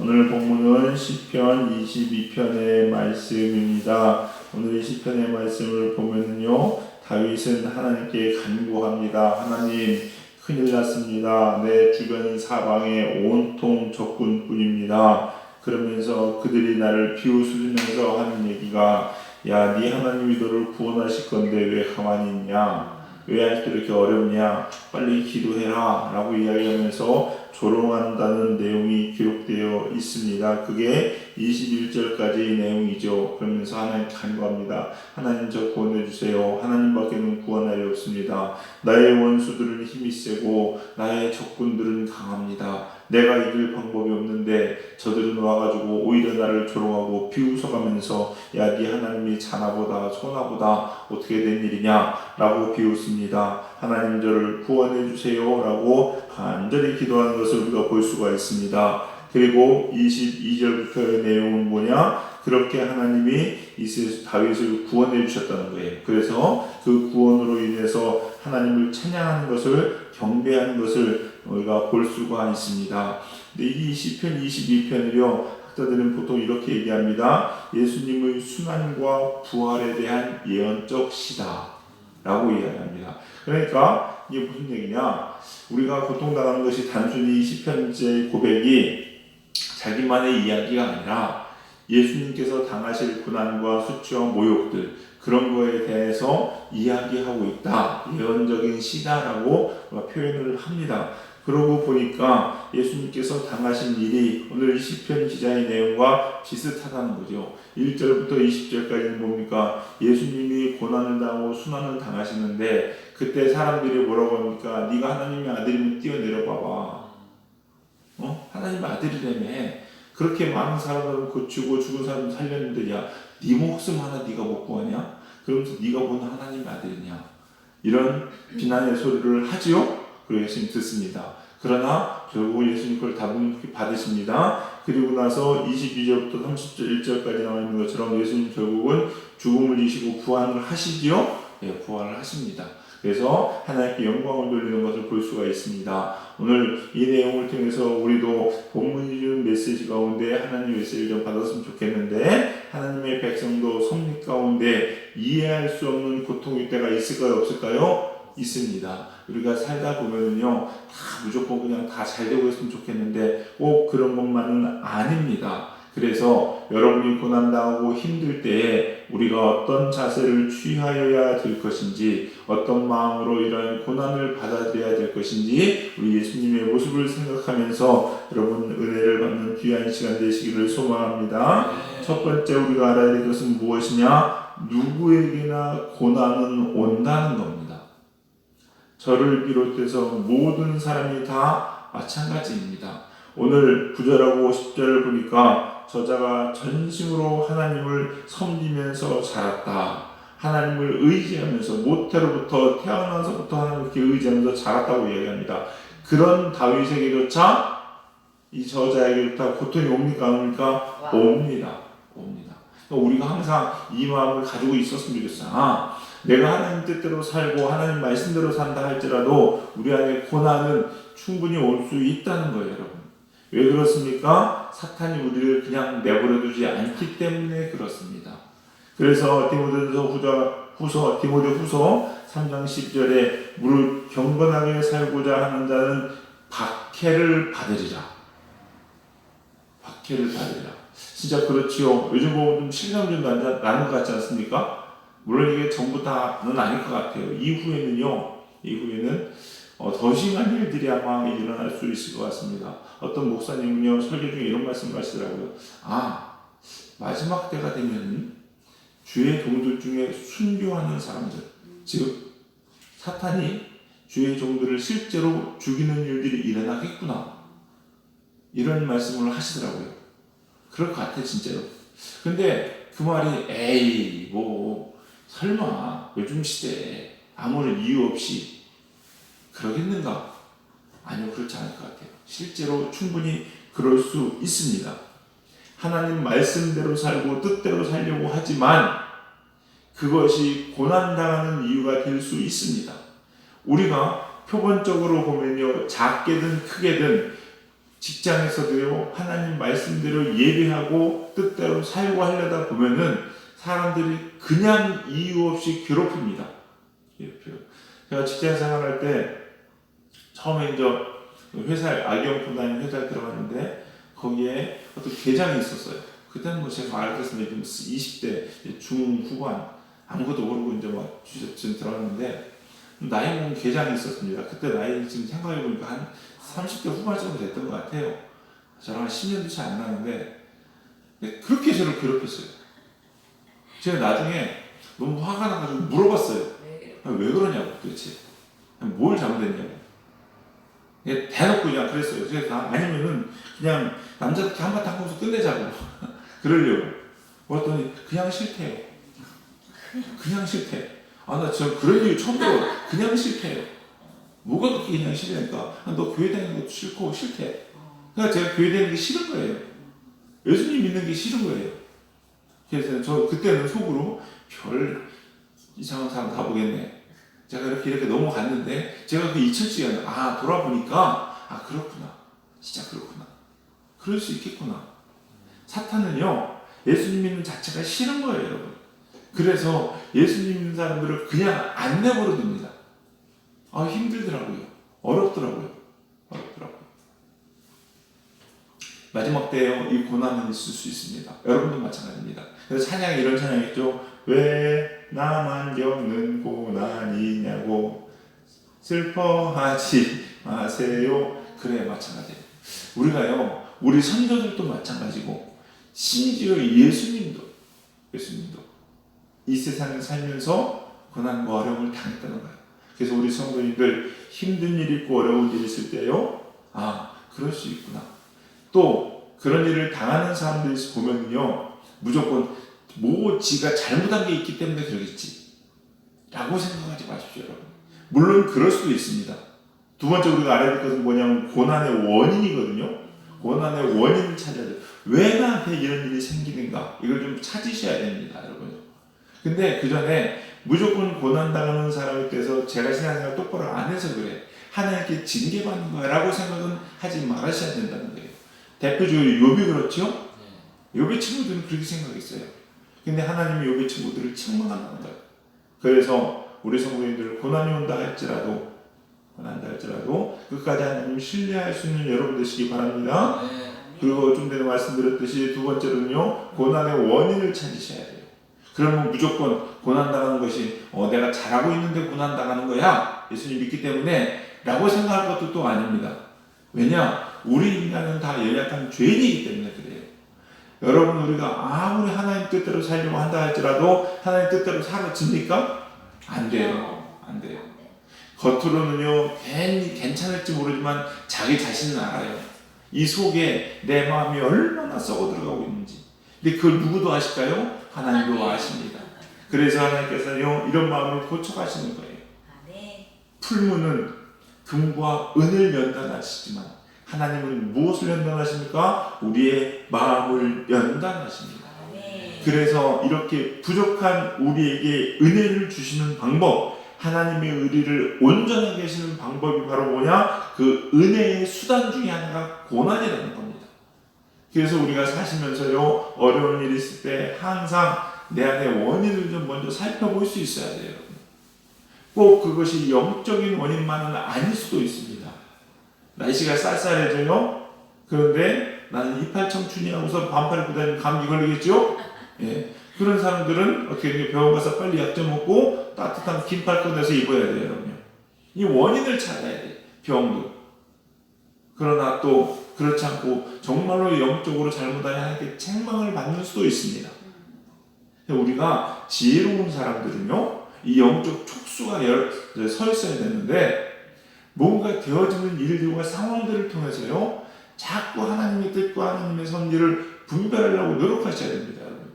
오늘 본문은 시편 22편의 말씀입니다. 오늘 이 시편의 말씀을 보면요, 다윗은 하나님께 간구합니다. 하나님, 큰일 났습니다. 내 주변 사방에 온통 적군뿐입니다. 그러면서 그들이 나를 비웃으면서 하는 얘기가, 야, 네 하나님이 너를 구원하실 건데 왜 가만히 있냐? 왜 아직도 이렇게 어렵냐? 빨리 기도해라 라고 이야기하면서 조롱한다는 내용이 기록되어 있습니다. 그게 21절까지의 내용이죠. 그러면서 하나님께 간구합니다. 하나님, 저 구원해 주세요. 하나님밖에는 구원할 리 없습니다. 나의 원수들은 힘이 세고 나의 적군들은 강합니다. 내가 이길 방법이 없는데 저들은 와가지고 오히려 나를 조롱하고 비웃어가면서, 야, 네 하나님이 자나보다 소나보다 어떻게 된 일이냐 라고 비웃습니다. 하나님, 저를 구원해 주세요 라고 간절히 기도하는 것을 우리가 볼 수가 있습니다. 그리고 22절부터의 내용은 뭐냐? 그렇게 하나님이 다윗을 구원해 주셨다는 거예요. 그래서 그 구원으로 인해서 하나님을 찬양하는 것을, 경배하는 것을 우리가 볼 수가 있습니다. 근데 이 시편 22편을요, 학자들은 보통 이렇게 얘기합니다. 예수님의 순환과 부활에 대한 예언적 시다 라고 이야기합니다. 그러니까 이게 무슨 얘기냐? 우리가 고통당하는 것이 단순히 시편자의 고백이 자기만의 이야기가 아니라 예수님께서 당하실 고난과 수치와 모욕들, 그런 거에 대해서 이야기하고 있다, 예언적인 시다라고 표현을 합니다. 그러고 보니까 예수님께서 당하신 일이 오늘 시편 기자의 내용과 비슷하다는 거죠. 1절부터 20절까지는 뭡니까? 예수님이 고난을 당하고 순환을 당하시는데 그때 사람들이 뭐라고 합니까? 네가 하나님의 아들이면 뛰어내려 봐봐. 하나님의 아들이라며. 그렇게 많은 사람들을 고치고 죽은 사람을 살렸는데, 야, 네 목숨 하나 네가 못 구하냐? 그러면서 네가 본 하나님의 아들이냐? 이런 비난의 소리를 하지요. 그리고 예수님 듣습니다. 그러나 결국 예수님 그걸 다분히 받으십니다. 그리고 나서 22절부터 31절까지 나와 있는 것처럼 예수님 결국은 죽음을 이기시고 부활을 하시지요. 네, 부활을 하십니다. 그래서 하나님께 영광을 돌리는 것을 볼 수가 있습니다. 오늘 이 내용을 통해서 우리도 본문이 주는 메시지 가운데 하나님의 메시지를 좀 받았으면 좋겠는데, 하나님의 백성도 섭리 가운데 이해할 수 없는 고통의 때가 있을까요, 없을까요? 있습니다. 우리가 살다 보면은요, 다 무조건 그냥 다 잘 되고 있으면 좋겠는데 꼭 그런 것만은 아닙니다. 그래서 여러분이 고난당하고 힘들 때에 우리가 어떤 자세를 취하여야 될 것인지, 어떤 마음으로 이런 고난을 받아들여야 될 것인지, 우리 예수님의 모습을 생각하면서 여러분 은혜를 받는 귀한 시간 되시기를 소망합니다. 첫 번째 우리가 알아야 될 것은 무엇이냐? 누구에게나 고난은 온다는 겁니다. 저를 비롯해서 모든 사람이 다 마찬가지입니다. 오늘 9절하고 10절을 보니까 저자가 전심으로 하나님을 섬기면서 자랐다, 하나님을 의지하면서, 모태로부터 태어나서부터 하나님께 의지하면서 자랐다고 이야기합니다. 그런 다윗에게조차, 이 저자에게조차 고통이 옵니까? 옵니까? 옵니다. 우리가 항상 이 마음을 가지고 있었으면 좋겠어요. 내가 하나님 뜻대로 살고 하나님 말씀대로 산다 할지라도 우리 안에 고난은 충분히 올 수 있다는 거예요, 여러분. 왜 그렇습니까? 사탄이 우리를 그냥 내버려두지 않기 때문에 그렇습니다. 그래서 디모데후서 3장 10절에 무릇 경건하게 살고자 하는 자는 박해를 받으리라. 진짜 그렇지요. 요즘 보면 좀 실감 좀 나는 것 같지 않습니까? 물론 이게 전부 다는 아닐 것 같아요. 이후에는 더 심한 일들이 아마 일어날 수 있을 것 같습니다. 어떤 목사님은요, 설교 중에 이런 말씀을 하시더라고요. 마지막 때가 되면 주의 종들 중에 순교하는 사람들, 즉 사탄이 주의 종들을 실제로 죽이는 일들이 일어나겠구나, 이런 말씀을 하시더라고요. 그럴 것 같아, 진짜로. 근데 그 말이, 에이, 설마 요즘 시대에 아무런 이유 없이 그러겠는가? 아니요, 그렇지 않을 것 같아요. 실제로 충분히 그럴 수 있습니다. 하나님 말씀대로 살고 뜻대로 살려고 하지만 그것이 고난당하는 이유가 될 수 있습니다. 우리가 표본적으로 보면요, 작게든 크게든 직장에서도요, 하나님 말씀대로 예배하고 뜻대로 살고 하려다 보면은 사람들이 그냥 이유 없이 괴롭힙니다. 괴롭혀요. 제가 직장 생활할 때 처음에 이제 악의용품 다니는 회사에 들어갔는데 거기에 어떤 계장이 있었어요. 그때는 뭐 제가 알겠습니다. 20대 중후반 아무것도 모르고 이제 막 지금 들어갔는데 나이 먹은 계장이 있었습니다. 그때 나이 지금 생각해보니까 한 30대 후반 정도 됐던 것 같아요. 저랑 한 10년도 차이 안 나는데 그렇게 저를 괴롭혔어요. 제가 나중에 너무 화가 나가지고 물어봤어요. 왜 그러냐고 도대체. 뭘 잘못했냐고. 대놓고 그냥 그랬어요. 제가 아니면은 그냥 남자답게 한바탕 하고서 끝내자고. 그러려고. 그랬더니 그냥 싫대요. 그냥 싫대. 나 저 그런 얘기 처음 들어. 그냥 싫대요. 뭐가 그렇게 그냥 싫으니까. 너 교회 다니는 것도 싫고 싫대. 그러니까 제가 교회 다니는 게 싫은 거예요. 예수님 믿는 게 싫은 거예요. 그래서 저 그때는 속으로 별 이상한 사람 다 보겠네. 제가 이렇게 넘어갔는데 제가 그 2000시간 돌아보니까 그렇구나. 진짜 그렇구나. 그럴 수 있겠구나. 사탄은요 예수님 믿는 자체가 싫은 거예요, 여러분. 그래서 예수님 믿는 사람들을 그냥 안 내버려 둡니다. 힘들더라고요. 어렵더라고요. 마지막 때에 이 고난은 있을 수 있습니다. 여러분도 마찬가지입니다. 그래서 찬양에 이런 찬양이 있죠. 왜 나만 겪는 고난이냐고 슬퍼하지 마세요. 그래, 마찬가지예요. 우리가요, 우리 선조들도 마찬가지고 심지어 예수님도 이 세상에 살면서 고난과 어려움을 당했다는 거예요. 그래서 우리 성도님들 힘든 일 있고 어려운 일 있을 때요, 그럴 수 있구나. 또 그런 일을 당하는 사람들이 보면요, 무조건 지가 잘못한 게 있기 때문에 그러겠지 라고 생각하지 마십시오, 여러분. 물론 그럴 수도 있습니다. 두 번째 우리가 알아야 될 것은 뭐냐면 고난의 원인이거든요. 고난의 원인을 찾아야 돼요. 왜 나한테 이런 일이 생기는가, 이걸 좀 찾으셔야 됩니다, 여러분. 근데 그 전에 무조건 고난당하는 사람에 대해서 제가 신앙생활 똑바로 안 해서 그래, 하나님께 징계받는 거야 라고 생각은 하지 말으셔야 된다는 거예요. 대표적으로 욥이 그렇죠? 욥의 친구들은 그렇게 생각했어요. 근데 하나님이 욥의 친구들을 책망한다는 거예요. 그래서 우리 성도님들 고난이 온다 할지라도 끝까지 하나님 신뢰할 수 있는 여러분 되시기 바랍니다. 그리고 좀 전에 말씀드렸듯이 두 번째로는요, 고난의 원인을 찾으셔야 돼요. 그러면 무조건 고난당하는 것이 내가 잘하고 있는데 고난당하는 거야, 예수님 믿기 때문에 라고 생각할 것도 또 아닙니다. 왜냐? 우리 인간은 다 연약한 죄인이기 때문에 그래요. 여러분, 우리가 아무리 하나님 뜻대로 살려고 한다 할지라도 하나님 뜻대로 살아집니까? 안 돼요. 겉으로는요 괜찮을지 모르지만 자기 자신은 알아요. 이 속에 내 마음이 얼마나 썩어 들어가고 있는지. 근데 그걸 누구도 아실까요? 하나님도 아십니다. 그래서 하나님께서요 이런 마음을 고쳐가시는 거예요. 풀무는 금과 은을 연단하시지만 하나님은 무엇을 연단하십니까? 우리의 마음을 연단하십니다. 그래서 이렇게 부족한 우리에게 은혜를 주시는 방법, 하나님의 의리를 온전하게 하시는 방법이 바로 뭐냐? 그 은혜의 수단 중에 하나가 고난이라는 겁니다. 그래서 우리가 사시면서요 어려운 일이 있을 때 항상 내 안에 원인을 좀 먼저 살펴볼 수 있어야 돼요. 꼭 그것이 영적인 원인만은 아닐 수도 있습니다. 날씨가 쌀쌀해져요. 그런데 나는 이팔 청춘이야 하고서 반팔 입고 다니면 감기 걸리겠죠? 그런 사람들은 어떻게 병원 가서 빨리 약 좀 먹고 따뜻한 긴팔 꺼내서 입어야 돼요, 여러분. 이 원인을 찾아야 돼요, 병도. 그러나 또 그렇지 않고 정말로 영적으로 잘못하니 하나님께 책망을 받는 수도 있습니다. 우리가 지혜로운 사람들은요, 이 영적 촉수가 서 있어야 되는데 뭔가 되어지는 일들과 상황들을 통해서요 자꾸 하나님의 뜻과 하나님의 섭리를 분별하려고 노력하셔야 됩니다, 여러분.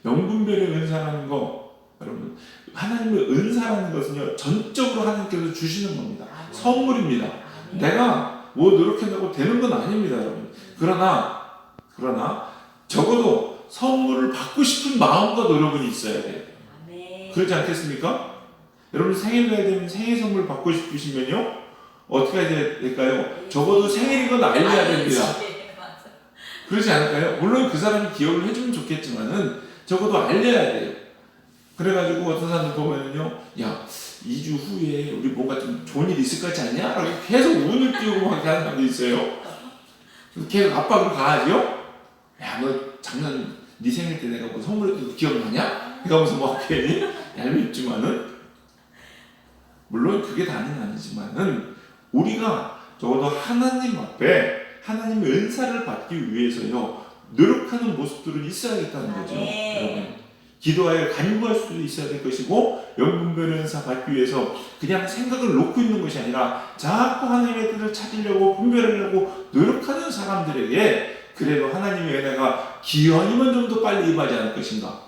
영분별의 은사라는 거, 여러분, 하나님의 은사라는 것은요 전적으로 하나님께서 주시는 겁니다. 선물입니다. 내가 뭐 노력한다고 되는 건 아닙니다, 여러분. 그러나 적어도 선물을 받고 싶은 마음과 노력은 있어야 돼요. 그렇지 않겠습니까? 여러분 생일날 되면 생일 선물 받고 싶으시면요 어떻게 해야 될까요? 적어도 생일인 건 알려야 됩니다. 그렇지 않을까요? 물론 그 사람이 기억을 해주면 좋겠지만은 적어도 알려야 돼요. 그래가지고 어떤 사람들 보면은요, 야, 2주 후에 우리 뭔가 좀 좋은 일 있을 것 같지 않냐? 라고 계속 운을 띄우고 막 하는 사람도 있어요. 계속 압박으로 가야죠? 야, 너 작년 네 생일 때 내가 뭐 선물해도 기억나냐? 이러면서 뭐 괜히 얄밉지만은, 물론 그게 다는 아니지만은, 우리가 적어도 하나님 앞에 하나님의 은사를 받기 위해서요, 노력하는 모습들은 있어야겠다는 거죠. 여러분. 기도하여 간구할 수도 있어야 될 것이고, 영분별의 은사 받기 위해서 그냥 생각을 놓고 있는 것이 아니라 자꾸 하나님의 뜻을 찾으려고 분별하려고 노력하는 사람들에게 그래도 하나님의 은혜가 기왕이면 좀 더 빨리 임하지 않을 것인가.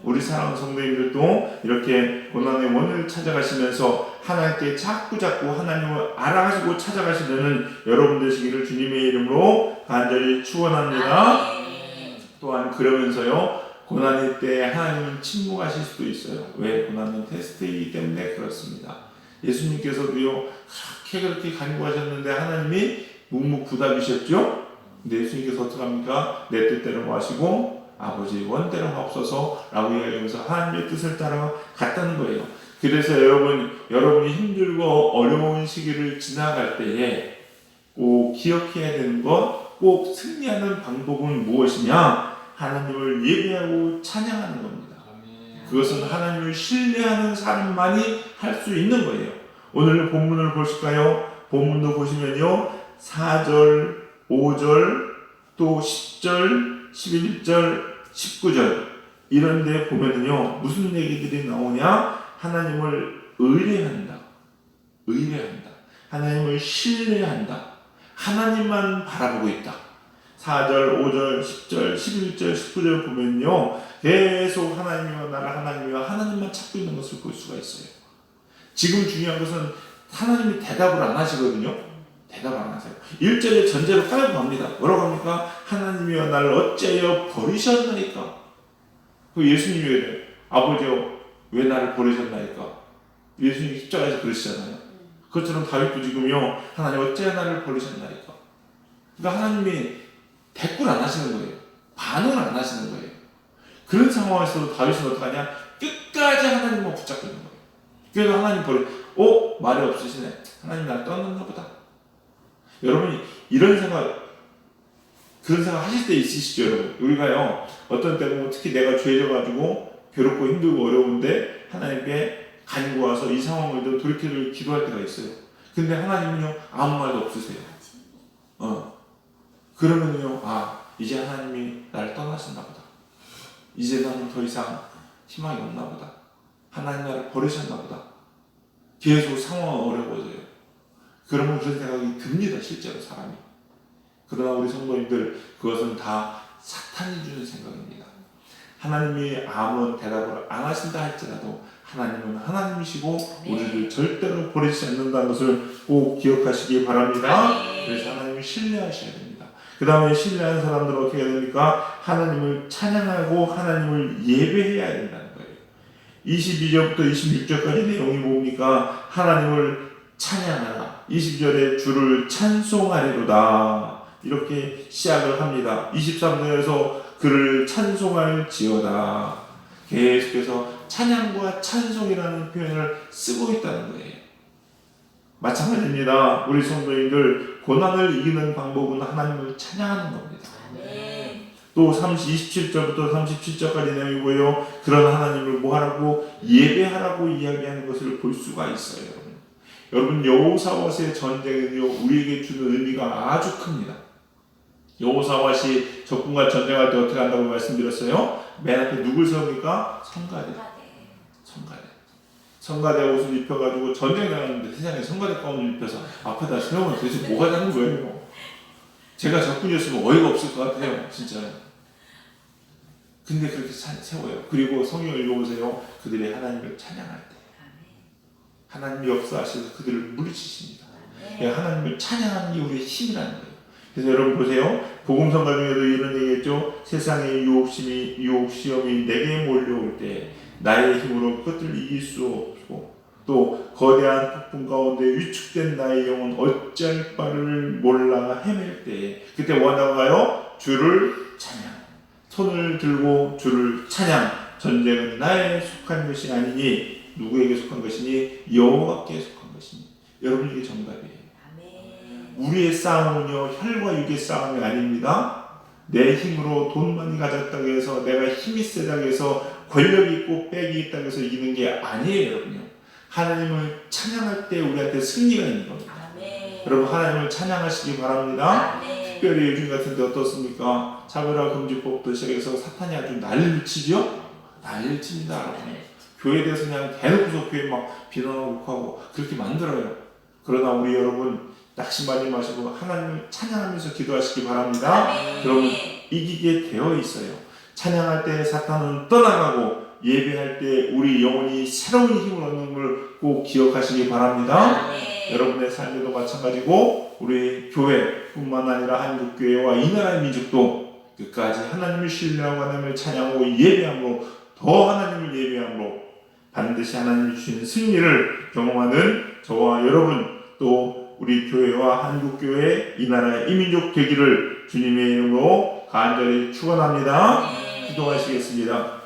우리 사랑하는 성도님들도 이렇게 고난의 원을 찾아가시면서 하나님께 자꾸 하나님을 알아가시고 찾아가시려는 여러분 되시기를 주님의 이름으로 간절히 축원합니다. 또한 그러면서요, 고난일 때 하나님은 침묵하실 수도 있어요. 왜? 고난은 테스트이기 때문에 그렇습니다. 예수님께서도요, 그렇게 간구하셨는데 하나님이 묵묵부답이셨죠? 근데 예수님께서 어떻게 합니까? 내 뜻대로 뭐 하시고 아버지 원대로 하옵소서 라고 이야기하면서 하나님의 뜻을 따라 갔다는 거예요. 그래서 여러분이 힘들고 어려운 시기를 지나갈 때에 꼭 기억해야 되는 것, 꼭 승리하는 방법은 무엇이냐? 하나님을 예배하고 찬양하는 겁니다. 그것은 하나님을 신뢰하는 사람만이 할 수 있는 거예요. 오늘 본문을 보실까요? 본문도 보시면요, 4절, 5절, 또 10절, 11절, 19절 이런 데 보면은요, 무슨 얘기들이 나오냐? 하나님을 의뢰한다. 하나님을 신뢰한다. 하나님만 바라보고 있다. 4절, 5절, 10절, 11절, 19절 보면요, 계속 하나님이와 하나님만 찾고 있는 것을 볼 수가 있어요. 지금 중요한 것은 하나님이 대답을 안 하시거든요. 대답을 안 하세요. 1절에 전제로 깔고 갑니다. 뭐라고 합니까? 하나님이여 나를 어찌하여 버리셨나이까? 그 예수님이 왜 아버지여 왜 나를 버리셨나이까? 예수님이 십자가에서 그러시잖아요. 그것처럼 다윗도 지금요, 하나님 어찌하여 나를 버리셨나이까? 그러니까 하나님이 대꾸를 안 하시는 거예요. 반응을 안 하시는 거예요. 그런 상황에서 다윗은 어떻게 하냐? 끝까지 하나님만 붙잡고 있는 거예요. 그래서 하나님 말이 없으시네. 하나님 날 떠났나 보다. 여러분이 그런 생각 하실 때 있으시죠, 여러분? 우리가요, 어떤 때 보면 특히 내가 죄져가지고 괴롭고 힘들고 어려운데 하나님께 간구와서 이 상황을 좀 돌이켜 기도할 때가 있어요. 근데 하나님은요, 아무 말도 없으세요. 그러면요, 이제 하나님이 나를 떠나셨나 보다. 이제 나는 더 이상 희망이 없나 보다. 하나님 나를 버리셨나 보다. 계속 상황은 어려워져요. 그러면 그런 생각이 듭니다, 실제로 사람이. 그러나 우리 성도님들, 그것은 다 사탄이 주는 생각입니다. 하나님이 아무런 대답을 안 하신다 할지라도 하나님은 하나님이시고 우리를 절대로 버리지 않는다는 것을 꼭 기억하시기 바랍니다. 그래서 하나님을 신뢰하셔야 됩니다. 그 다음에 신뢰하는 사람들은 어떻게 해야 됩니까? 하나님을 찬양하고 하나님을 예배해야 된다는 거예요. 22절부터 26절까지 내용이 뭡니까? 하나님을 찬양하라. 20절에 주를 찬송하리로다. 이렇게 시작을 합니다. 23절에서 그를 찬송할지어다. 계속해서 찬양과 찬송이라는 표현을 쓰고 있다는 거예요. 마찬가지입니다. 우리 성도님들, 고난을 이기는 방법은 하나님을 찬양하는 겁니다. 또 27절부터 37절까지 내용이 보여 그런 하나님을 뭐하라고? 예배하라고 이야기하는 것을 볼 수가 있어요. 여러분, 여호사밧의 전쟁은요, 우리에게 주는 의미가 아주 큽니다. 여호사밧이 적군과 전쟁할 때 어떻게 한다고 말씀드렸어요? 맨 앞에 누굴 세웁니까? 성가대 옷을 입혀가지고 전쟁 나가는데 세상에 성가대 가운을 입혀서 앞에다 세우면 도대체 뭐가 되는 거예요? 제가 적군이었으면 어이가 없을 것 같아요, 진짜. 근데 그렇게 세워요. 그리고 성경을 읽어보세요. 그들이 하나님을 찬양할 때 하나님이 역사하셔서 그들을 물리치십니다. 하나님을 찬양하는 게 우리의 힘이라는 거예요. 그래서 여러분 보세요. 복음성가 중에도 이런 얘기했죠. 세상의 유혹시험이 내게 몰려올 때 나의 힘으로 그것들을 이길 수 없고 또 거대한 폭풍 가운데 위축된 나의 영혼 어찌할 바를 몰라 헤맬 때에 그때 뭐하다가요? 주를 찬양. 손을 들고 주를 찬양. 전쟁은 나에 속한 것이 아니니 누구에게 속한 것이니 여호와께 속한 것이니. 여러분 이게 정답이에요. 우리의 싸움은요 혈과 육의 싸움이 아닙니다. 내 힘으로 돈 많이 가졌다고 해서 내가 힘이 세다고 해서 권력이 있고 빽이 있다고 해서 이기는 게 아니에요. 여러분요. 하나님을 찬양할 때 우리한테 승리가 있는 겁니다. 여러분 하나님을 찬양하시기 바랍니다. 특별히 요즘 같은 데 어떻습니까? 차별화 금지법부터 시작해서 사탄이 아주 난리를 치죠? 난리를 칩니다. 교회에 대해서 그냥 대놓고서 교회 막 비난하고 하고 그렇게 만들어요. 그러나 우리 여러분 낙심하지 마시고 하나님을 찬양하면서 기도하시기 바랍니다. 여러분 이기게 되어 있어요. 찬양할 때 사탄은 떠나가고 예배할 때 우리 영혼이 새로운 힘을 얻는 걸 꼭 기억하시기 바랍니다. 여러분의 삶에도 마찬가지고 우리 교회뿐만 아니라 한국교회와 이 나라의 민족도 끝까지 하나님을 신뢰하고 하나님을 찬양하고 예배함으로 더 하나님을 예배함으로 반드시 하나님이 주시는 승리를 경험하는 저와 여러분 또 우리 교회와 한국교회 이 나라의 이민족 되기를 주님의 이름으로 간절히 축원합니다. 기도하시겠습니다.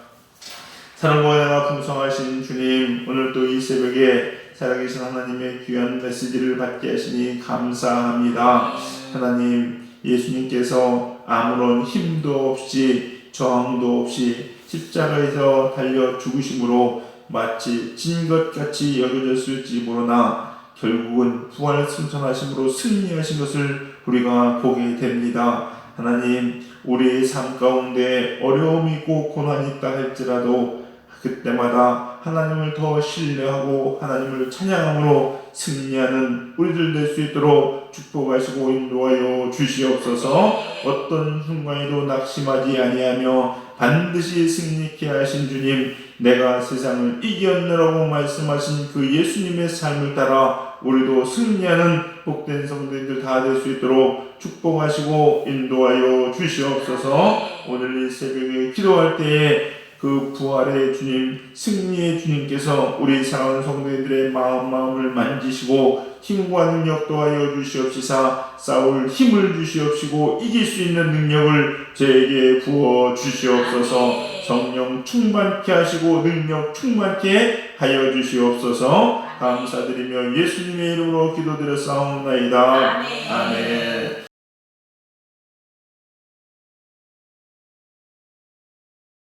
사랑과 은혜가 풍성하신 주님, 오늘 또 이 새벽에 살아계신 하나님의 귀한 메시지를 받게 하시니 감사합니다. 하나님, 예수님께서 아무런 힘도 없이 저항도 없이 십자가에서 달려 죽으심으로 마치 진 것 같이 여겨졌을지 모르나 결국은 부활 승천하심으로 승리하신 것을 우리가 보게 됩니다. 하나님, 우리의 삶 가운데 어려움이 있고 고난이 있다 할지라도 그때마다 하나님을 더 신뢰하고 하나님을 찬양함으로 승리하는 우리들 될 수 있도록 축복하시고 인도하여 주시옵소서. 어떤 순간에도 낙심하지 아니하며 반드시 승리케 하신 주님, 내가 세상을 이겼느라고 말씀하신 그 예수님의 삶을 따라 우리도 승리하는 복된 성도님들 다 될 수 있도록 축복하시고 인도하여 주시옵소서. 오늘 이 새벽에 기도할 때에 그 부활의 주님, 승리의 주님께서 우리 사랑하는 성도님들의 마음을 만지시고 힘과 능력 도하여 주시옵시사 싸울 힘을 주시옵시고 이길 수 있는 능력을 저에게 부어 주시옵소서. 성령 충만케 하시고 능력 충만케 하여 주시옵소서. 감사드리며 예수님의 이름으로 기도드렸사옵나이다. 아멘.